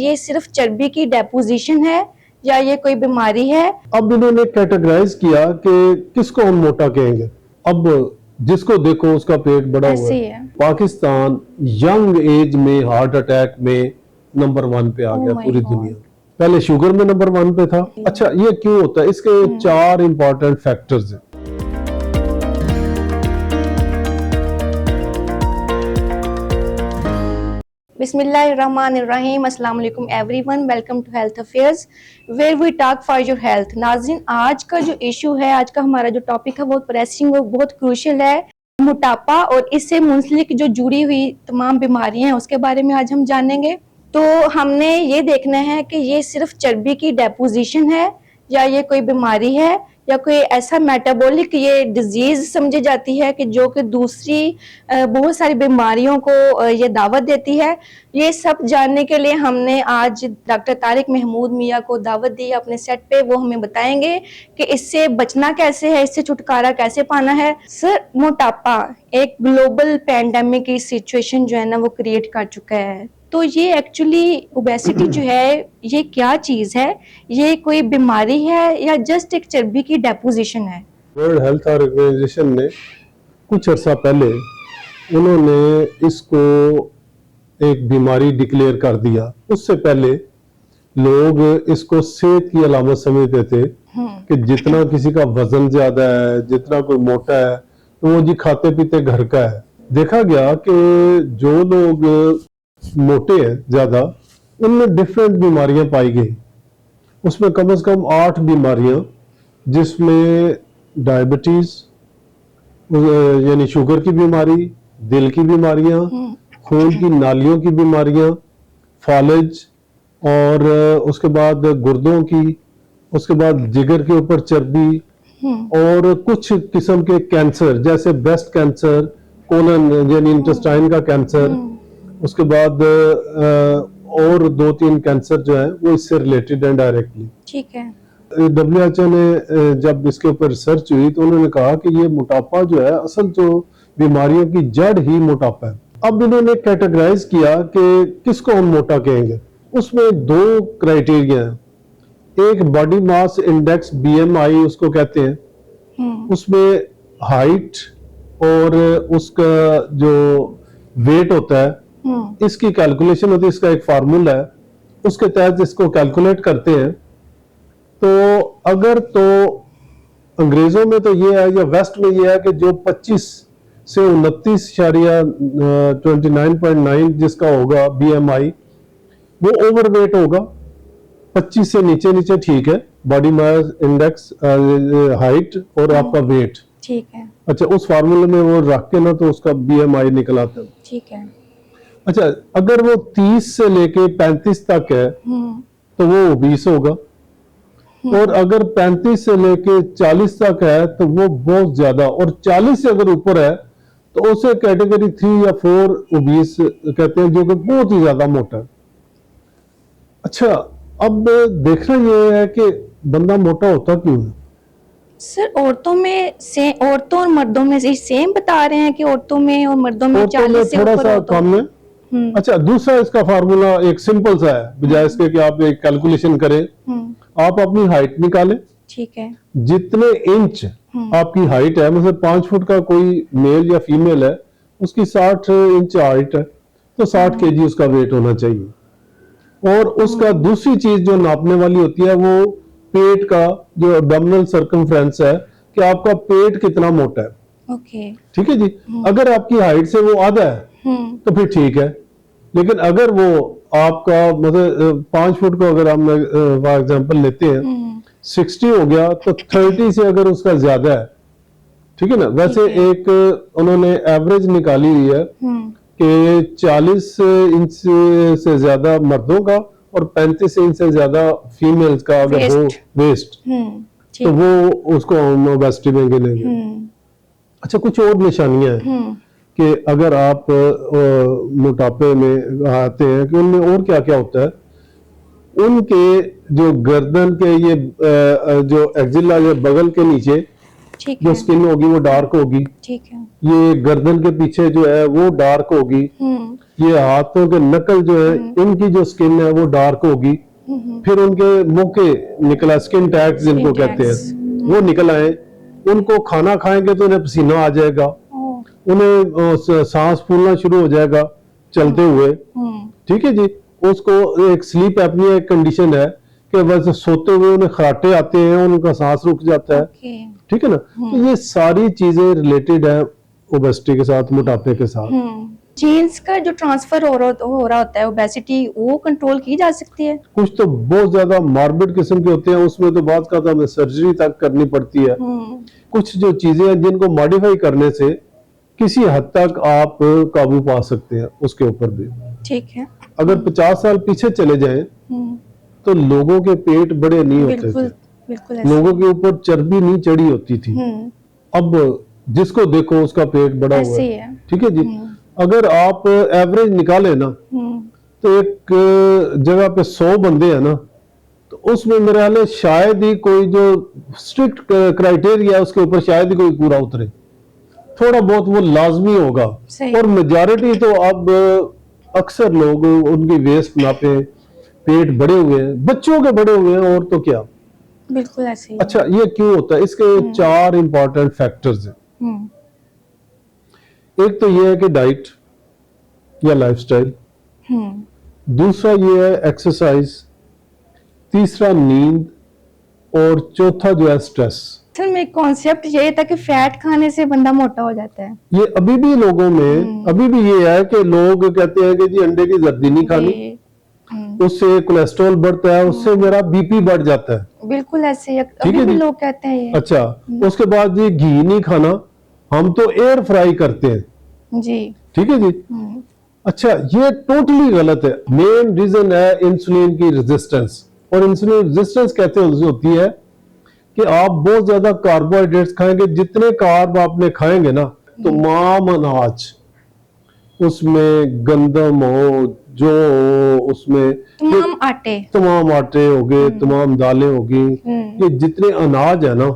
ये सिर्फ चर्बी की डेपोजिशन है या ये कोई बीमारी है। अब इन्होंने कैटेगराइज किया कि किसको हम मोटा कहेंगे। अब जिसको देखो उसका पेट बड़ा हुआ है। पाकिस्तान यंग एज में हार्ट अटैक में नंबर 1 पे आ गया पूरी दुनिया। पहले शुगर में नंबर 1 पे था। अच्छा, ये क्यों होता है? इसके 4 इंपॉर्टेंट फैक्टर्स हैं। बिस्मिल्लाहिर्रहमानिर्रहीम, अस्सलाम वालेकुम everyone, welcome to health affairs where we talk for your health. नाज़रीन, आज का जो इशू है, आज का हमारा जो टॉपिक है वो प्रेसिंग और बहुत क्रूशियल है। मोटापा और इससे मुंसलिक जो जुड़ी हुई तमाम बीमारियां हैं उसके बारे में आज हम जानेंगे। तो हमने ये देखना है कि ये सिर्फ चर्बी की डेपोजिशन है या ये कोई बीमारी है या कोई ऐसा मेटाबॉलिक ये डिजीज समझी जाती है कि जो कि दूसरी बहुत सारी बीमारियों को ये दावत देती है। ये सब जानने के लिए हमने आज डॉक्टर तारिक महमूद मियाँ को दावत दी अपने सेट पे। वो हमें बताएंगे कि इससे बचना कैसे है, इससे छुटकारा कैसे पाना है। सर, मोटापा एक ग्लोबल पैंडेमिक की सिचुएशन जो है ना वो क्रिएट कर चुका है। तो ये एक्चुअली ओबेसिटी जो है ये क्या चीज है? ये कोई बीमारी है या जस्ट एक चर्बी की डेपोजिशन है? वर्ल्ड हेल्थ ऑर्गेनाइजेशन ने कुछ अर्सा पहले उन्होंने इसको एक बीमारी डिक्लेयर कर दिया। उससे पहले लोग इसको सेहत की अलामत समझते थे कि जितना किसी का वजन ज्यादा है, जितना कोई मोटा है तो वो जी खाते पीते घर का है। देखा गया कि जो लोग मोटे हैं ज्यादा, उनमें डिफरेंट बीमारियां पाई गई। उसमें कम से कम 8 बीमारियां, जिसमें डायबिटीज यानी शुगर की बीमारी, दिल की बीमारियां, खून की नालियों की बीमारियां, फालिज, और उसके बाद गुर्दों की, उसके बाद जिगर के ऊपर चर्बी, और कुछ किस्म के कैंसर जैसे ब्रेस्ट कैंसर, कोलन यानी इंटेस्टाइन का कैंसर, उसके बाद और 2-3 कैंसर जो है वो इससे रिलेटेड है डायरेक्टली। ठीक है। WHO ने जब इसके ऊपर रिसर्च हुई तो उन्होंने कहा कि ये मोटापा जो है, असल जो बीमारियों की जड़ ही मोटापा है। अब इन्होंने कैटेगराइज किया कि किसको हम मोटा कहेंगे। उसमें 2 क्राइटेरिया हैं। एक बॉडी मास इंडेक्स BMI उसको कहते हैं। उसमें हाइट और उसका जो वेट होता है इसकी कैलकुलेशन होती है। इसका एक फार्मूला है, उसके तहत इसको कैलकुलेट करते हैं। तो अगर तो अंग्रेजों में तो ये है या वेस्ट में ये है कि जो 25 से 29.9 जिसका होगा BMI, वो ओवरवेट होगा। 25 से नीचे नीचे ठीक है, बॉडी मास इंडेक्स, हाइट और आपका वेट। ठीक है। अच्छा, उस फार्मूले में वो रख के ना तो उसका BMI निकल आता है। ठीक है। अच्छा, अगर वो 30 से लेके 35 तक है तो वो ओबीस होगा, और अगर 35 से लेके 40 तक है तो वो बहुत ज्यादा, और 40 से अगर ऊपर है तो उसे कैटेगरी 3 या 4 ओबीस कहते हैं, जो कि बहुत ही ज्यादा मोटा है। अच्छा, अब देखना ये है कि बंदा मोटा होता क्यों है। सर, औरतों और मर्दों में सेम बता रहे हैं कि औरतों में और मर्दों में 40 से थोड़ा ऊपर सा कम है। अच्छा, दूसरा इसका फार्मूला एक सिंपल सा है, बजाय इसके कि आप एक कैलकुलेशन करें। आप अपनी हाइट निकालें। ठीक है। जितने इंच आपकी हाइट है, मतलब 5 फुट का कोई मेल या फीमेल है, उसकी 60 इंच हाइट है तो 60 केजी उसका वेट होना चाहिए। और उसका दूसरी चीज जो नापने वाली होती है वो पेट का जो एब्डोमिनल सर्कमफ्रेंस है, कि आपका पेट कितना मोटा है। ओके। ठीक है जी। अगर आपकी हाइट से वो आधा है तो फिर ठीक है, लेकिन अगर वो आपका मतलब 5 फुट को अगर हम फॉर एग्जांपल लेते हैं, 60 हो गया तो 30 से अगर उसका ज्यादा है, ठीक है ना। वैसे एक उन्होंने एवरेज निकाली हुई है कि 40 इंच से ज्यादा मर्दों का और 35 इंच से ज्यादा फीमेल्स का अगर हो वेस्ट, तो वो उसको हम ओबेसिटी में गिनेंगे। अच्छा, कुछ और निशानियां हैं कि अगर आप मोटापे में आते हैं कि उनमें और क्या क्या होता है। उनके जो गर्दन के ये जो एक्जिला या बगल के नीचे ठीक जो है। स्किन होगी वो डार्क होगी, ठीक है। ये गर्दन के पीछे जो है वो डार्क होगी, ये हाथों के नकल जो है इनकी जो स्किन है वो डार्क होगी, फिर उनके मुंह के निकला स्किन टैग्स जिनको Skin कहते tags, हैं वो निकल आए, उनको खाना खाएंगे तो उन्हें पसीना आ जाएगा, ओह, उन्हें सांस फूलना शुरू हो जाएगा चलते हुए, ठीक है जी। उसको एक स्लीप एपनिया एक कंडीशन है कि बस सोते हुए उन्हें खराटे आते हैं, उनका सांस रुक जाता है, ओके। ठीक है ना। तो ये सारी चीजें रिलेटेड है ओबेसिटी के साथ, मोटापे के साथ। जीन्स का जो ट्रांसफर हो रहा होता है ओबेसिटी, वो कंट्रोल की जा सकती है? कुछ तो बहुत ज्यादा मॉर्बिड किस्म के होते हैं, उसमें तो बात का हमें सर्जरी तक करनी पड़ती है। कुछ जो चीजें हैं जिनको मॉडिफाई करने से किसी हद तक आप काबू पा सकते हैं उसके ऊपर भी। ठीक है। अगर 50 साल पीछे चले जाएं तो लोगों के पेट बड़े नहीं होते बिल्कुल थे, बिल्कुल ऐसे। लोगों के ऊपर चर्बी नहीं चढ़ी होती थी। अब जिसको देखो उसका पेट बड़ा हुआ ऐसे ही है, है। ठीक है जी। अगर आप एवरेज निकाले ना तो एक जगह पे 100 बंदे हैं ना, तो उसमें मेरे ख्याल है शायद ही कोई जो स्ट्रिक्ट क्राइटेरिया है उसके ऊपर शायद ही कोई पूरा उतरे, थोड़ा बहुत वो लाजमी होगा। सही। और मेजॉरिटी तो अब अक्सर लोग उनकी वेस्ट नापे, पेट बड़े हुए हैं, बच्चों के बड़े हुए हैं, और तो क्या। बिल्कुल ऐसे ही। अच्छा, ये क्यों होता है? इसके 4 इंपॉर्टेंट फैक्टर्स हैं। एक तो ये है कि डाइट या लाइफस्टाइल, दूसरा ये है एक्सरसाइज, तीसरा नींद, और चौथा जो है स्ट्रेस। असल में कॉन्सेप्ट ये था कि फैट खाने से बंदा मोटा हो जाता है। ये अभी भी लोगों में अभी भी ये है कि लोग कहते हैं कि जी अंडे की जर्दी नहीं खानी, उससे कोलेस्ट्रॉल बढ़ता है, उससे मेरा बीपी बढ़ जाता है। बिल्कुल ऐसे ही ठीक अभी है भी जी। लोग कहते हैं ये। अच्छा, उसके बाद ये घी नहीं खाना, हम तो एयर फ्राई करते हैं, जी। ठीक है जी। अच्छा, ये टोटली गलत है। मेन रीजन है इंसुलिन की रेजिस्टेंस, और इंसुलिन रेजिस्टेंस कहते होती है कि आप बहुत ज्यादा कार्बोहाइड्रेट्स खाएंगे, जितने कार्ब आपने खाएंगे ना, तमाम अनाज, उसमें गंदम हो, जो उसमें तमाम आटे हो गए, तमाम दालें होगी, ये जितने अनाज है ना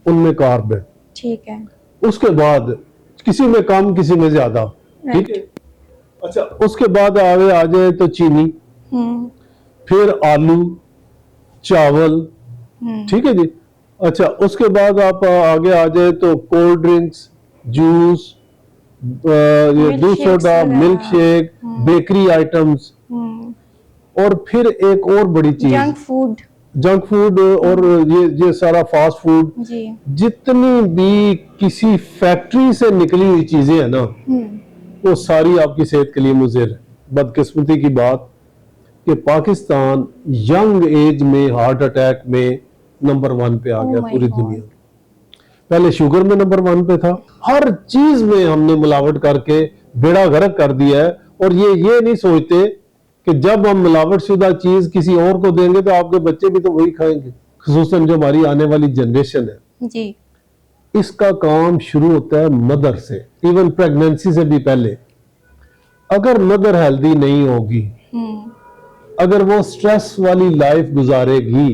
उनमें कार्ब है। ठीक है। उसके बाद किसी में कम किसी में ज्यादा, ठीक है। अच्छा, उसके बाद आगे आ जाए तो चीनी, फिर आलू, चावल, ठीक है जी। अच्छा, उसके बाद आप आगे आ जाए तो कोल्ड ड्रिंक्स, जूस, ये दूध soda, milk shake, bakery items, और फिर एक और बड़ी चीज जंक फूड और ये सारा फास्ट फूड, जितनी भी किसी फैक्ट्री से निकली हुई चीजें है ना, वो सारी आपकी सेहत के लिए मुज़िर है। बदकिस्मती की बात कि पाकिस्तान यंग एज में हार्ट अटैक में नंबर 1 पे आ गया पूरी दुनिया में। पहले शुगर में नंबर 1 पे था। हर चीज में हमने मिलावट करके बेड़ा गर्क कर दिया है, और ये नहीं सोचते कि जब हम मिलावट शुदा चीज किसी और को देंगे तो आपके बच्चे भी तो वही खाएंगे, खुसूसन जो हमारी आने वाली जनरेशन है जी। इसका काम शुरू होता है मदर से, इवन प्रेगनेंसी से भी पहले। अगर मदर हेल्दी नहीं होगी, अगर वो स्ट्रेस वाली लाइफ गुजारेगी,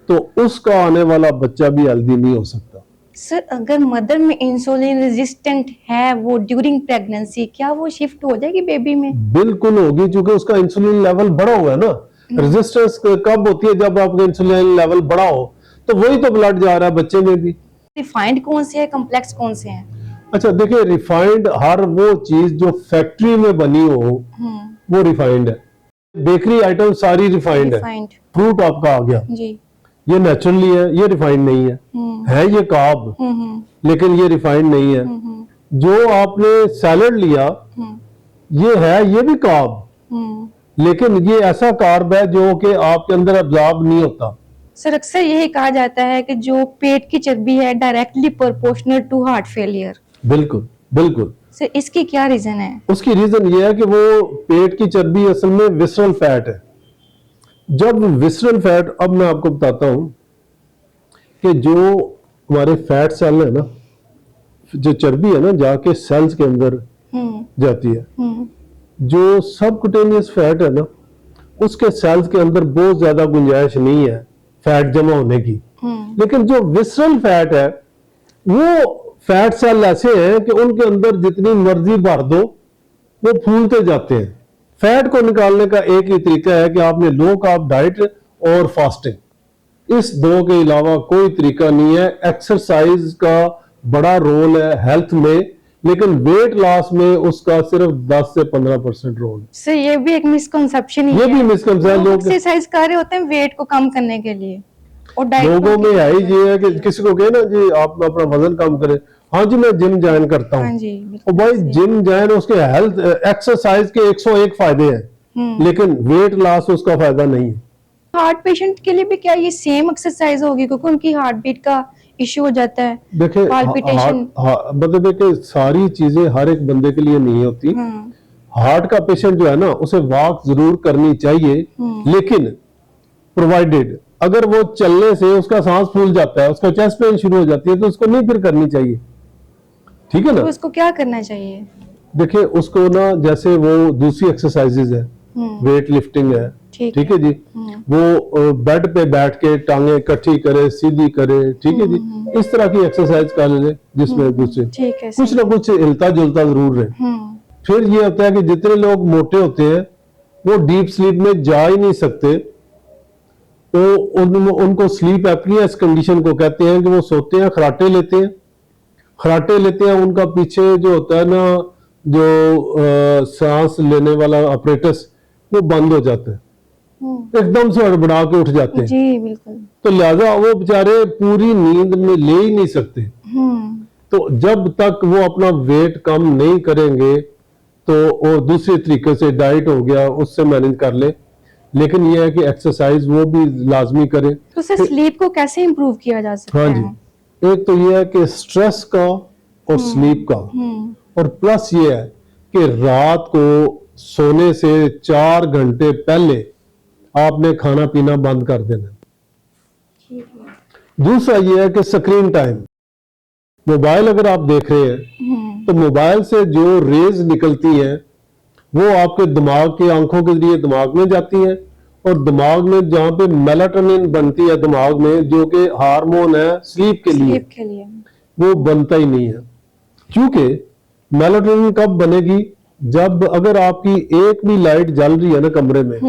तो उसका आने वाला बच्चा भी हेल्दी नहीं हो सकता। सर, अगर मदर में इंसुलिन रेजिस्टेंट है वो ड्यूरिंग प्रेगनेंसी, क्या वो शिफ्ट हो जाएगी बेबी में? बिल्कुल होगी, क्योंकि उसका इंसुलिन लेवल बढ़ा हुआ है ना। रेजिस्टेंस कब होती है? जब आपका इंसुलिन लेवल बढ़ा हो, तो वही तो ब्लड जा रहा है बच्चे में भी। रिफाइंड कौन से है, कॉम्प्लेक्स कौन से हैं? अच्छा देखिए, रिफाइंड हर वो चीज जो फैक्ट्री में बनी हो वो रिफाइंड है। बेकरी आइटम सारी रिफाइंड है। फ्रूट आपका आ गया जी, ये नेचुरली है, ये रिफाइंड नहीं है ये कार्ब, लेकिन ये रिफाइंड नहीं है। जो आपने सैलड लिया ये है, ये भी कार्ब, लेकिन ये ऐसा कार्ब है जो कि आपके अंदर अब्जॉर्ब नहीं होता। सर, अक्सर यही कहा जाता है कि जो पेट की चर्बी है directly proportional to heart failure. बिल्कुल बिल्कुल। सर, इसकी क्या रीजन है? उसकी रीजन ये है कि वो पेट की चर्बी असल में विसरल फैट है। जब विसरल फैट, अब मैं आपको बताता हूं कि जो हमारे फैट सेल है ना, जो चर्बी है ना, जाके सेल्स के अंदर जाती है। जो सबक्यूटेनियस फैट है ना, उसके सेल्स के अंदर बहुत ज्यादा गुंजाइश नहीं है फैट जमा होने की। लेकिन जो विसरल फैट है वो फैट सेल ऐसे हैं कि उनके अंदर जितनी मर्जी भर दो वो फूलते जाते हैं। फैट को निकालने का एक ही तरीका है कि आपने लो कार्ब डाइट और फास्टिंग, इस दो के अलावा कोई तरीका नहीं है। एक्सरसाइज का बड़ा रोल है हेल्थ में, लेकिन वेट लॉस में उसका सिर्फ 10 से 15% रोल है। सर ये भी एक मिसकंसेप्शन ही ये है। भी मिसकंसेप्शन है। लोग लोग एक्सरसाइज कर रहे होते हैं वेट को कम करने के लिए, और डाइट लोगों में है ही ये है कि किसी को कहे ना जी आप अपना वजन कम करें, हाँ जी मैं जिम ज्वाइन करता हाँ हूँ। जी, और भाई जिम ज्वाइन उसके हेल्थ एक्सरसाइज के 101 फायदे हैं, लेकिन वेट लॉस उसका फायदा नहीं है। हार्ट पेशेंट के लिए भी क्या ये सेम एक्सरसाइज होगी, क्योंकि उनकी हार्ट बीट का इश्यू हो जाता है, देखिए पाल्पिटेशन। मतलब देखिए सारी चीजें हर एक बंदे के लिए नहीं होती। हार्ट का पेशेंट जो है ना उसे वॉक जरूर करनी चाहिए, लेकिन प्रोवाइडेड अगर वो चलने से उसका सांस फूल जाता है, उसका चेस्ट पेन शुरू हो जाती है, तो उसको नहीं फिर करनी चाहिए। ठीक है ना। तो उसको क्या करना चाहिए? देखिए उसको ना जैसे वो दूसरी एक्सरसाइजेज है, वेट लिफ्टिंग है, ठीक है जी, वो बेड पे बैठ के टांगे इकट्ठी करे, सीधी करे, ठीक है जी, इस तरह की एक्सरसाइज कर ले जिसमें दूसरे कुछ ना कुछ हिलता जुलता जरूर रहे। फिर ये होता है कि जितने लोग मोटे होते हैं वो डीप स्लीप में जा ही नहीं सकते, तो उनको स्लीप एपनिया इस कंडीशन को कहते हैं कि वो सोते हैं खराटे लेते हैं, खराटे लेते हैं, उनका पीछे जो होता है ना जो सांस लेने वाला ऑपरेटस वो बंद हो जाता है, एकदम से हड़बड़ा के उठ जाते हैं जी बिल्कुल। तो लिहाजा वो बेचारे पूरी नींद में ले ही नहीं सकते। तो जब तक वो अपना वेट कम नहीं करेंगे तो वो दूसरे तरीके से डाइट हो गया उससे मैनेज कर ले, लेकिन ये है कि एक्सरसाइज वो भी लाजमी करें। तो सर स्लीप को कैसे इंप्रूव किया जा सकता हाँ है? जी, एक तो ये है कि स्ट्रेस का और स्लीप का, और प्लस ये है कि रात को सोने से 4 घंटे पहले आपने खाना पीना बंद कर देना। दूसरा ये है कि स्क्रीन टाइम, मोबाइल अगर आप देख रहे हैं तो मोबाइल से जो रेज निकलती हैं वो आपके दिमाग के आंखों के जरिए दिमाग में जाती हैं, और दिमाग में जहाँ पे मेलाटोनिन बनती है दिमाग में जो कि हार्मोन है स्लीप के लिए, वो बनता ही नहीं है। क्योंकि मेलाटोनिन कब बनेगी, जब अगर आपकी एक भी लाइट जल रही है ना कमरे में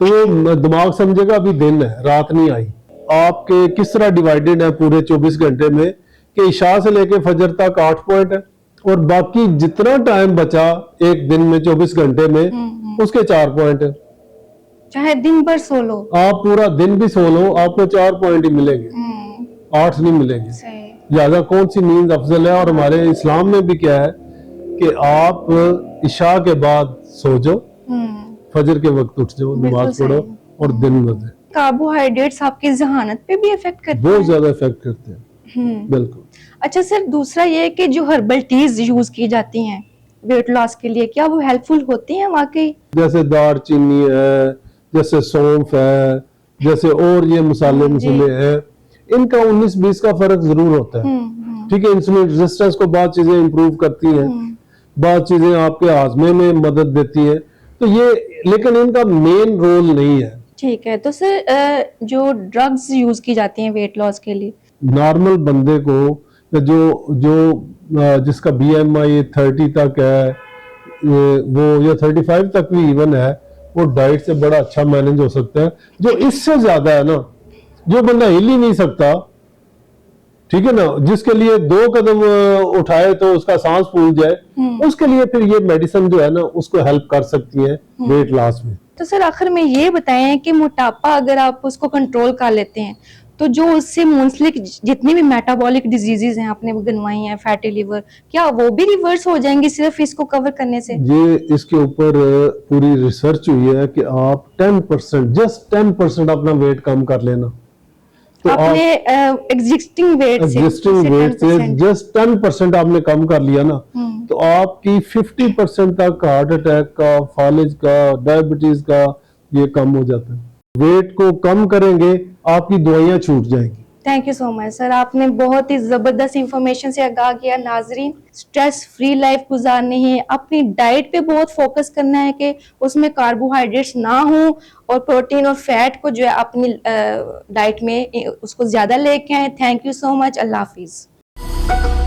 तो वो दिमाग समझेगा अभी दिन है रात नहीं आई। आपके किस तरह डिवाइडेड है पूरे 24 घंटे में कि इशा से लेके फजर तक 8 पॉइंट है, और बाकी जितना टाइम बचा एक दिन में 24 घंटे में उसके 4 पॉइंट है। चाहे दिन भर सो लो, आप पूरा दिन भी सो लो आपको 4 पॉइंट ही मिलेंगे, 8 नहीं मिलेंगे। लिहाजा कौन सी नींद अफजल है, और हमारे इस्लाम में भी क्या है कि आप इशा के बाद सो जाओ, फजर के वक्त उठ जाओ, नमाज पढ़ो और दिन बजे। कार्बोहाइड्रेट्स आपकी जहानत पे भी इफेक्ट करते हैं? बहुत ज्यादा इफेक्ट करते हैं, बिल्कुल। अच्छा सर, दूसरा ये कि जो हर्बल टीज यूज की जाती हैं वेट लॉस के लिए, क्या वो हेल्पफुल होती हैं वाकई? जैसे दारचीनी है, जैसे सौंफ है, जैसे और ये मसाले हैं, इनका 19-20 का फर्क जरूर होता है। ठीक है, इंसुलिन रेजिस्टेंस को बहुत चीजें इंप्रूव करती हैं, बहुत चीजें आपके हाजमे में मदद देती है, तो ये, लेकिन इनका मेन रोल नहीं है। ठीक है, तो सर जो ड्रग्स यूज की जाती हैं वेट लॉस के लिए, नॉर्मल बंदे को जो जिसका BMI 30 तक है वो, या 35 तक भी इवन है, वो डाइट से बड़ा अच्छा मैनेज हो सकता है। जो इससे ज्यादा है ना, जो बंदा हिल ही नहीं सकता, ठीक है ना, जिसके लिए 2 कदम उठाए तो उसका सांस फूल जाए, उसके लिए फिर ये मेडिसिन जो है ना उसको हेल्प कर सकती है वेट लॉस में। तो सर आखिर में ये बताएं कि मोटापा अगर आप उसको कंट्रोल कर लेते हैं तो जो उससे मुंसलिक जितनी भी मेटाबॉलिक डिजीजेज हैं आपने गिनवाई हैं, फैटी लिवर, क्या वो भी रिवर्स हो जाएंगे सिर्फ इसको कवर करने से? ये इसके ऊपर पूरी रिसर्च हुई है कि आप 10%, जस्ट 10% अपना वेट कम कर लेना, तो आपने एग्जिस्टिंग वेट से जस्ट 10% आपने कम कर लिया ना, तो आपकी 50% तक हार्ट अटैक का, फालिज का, डायबिटीज का ये कम हो जाता है। वेट को कम करेंगे आपकी दवाइयां छूट जाएंगी। Thank you so much sir, आपने बहुत ही जबरदस्त इंफॉर्मेशन से आगाह किया। नाजरीन, स्ट्रेस फ्री लाइफ गुजारनी है, अपनी डाइट पे बहुत फोकस करना है कि उसमें कार्बोहाइड्रेट्स ना हो, और प्रोटीन और फैट को जो है अपनी डाइट में उसको ज्यादा लेके आए। थैंक यू सो मच, अल्लाह हाफिज। है।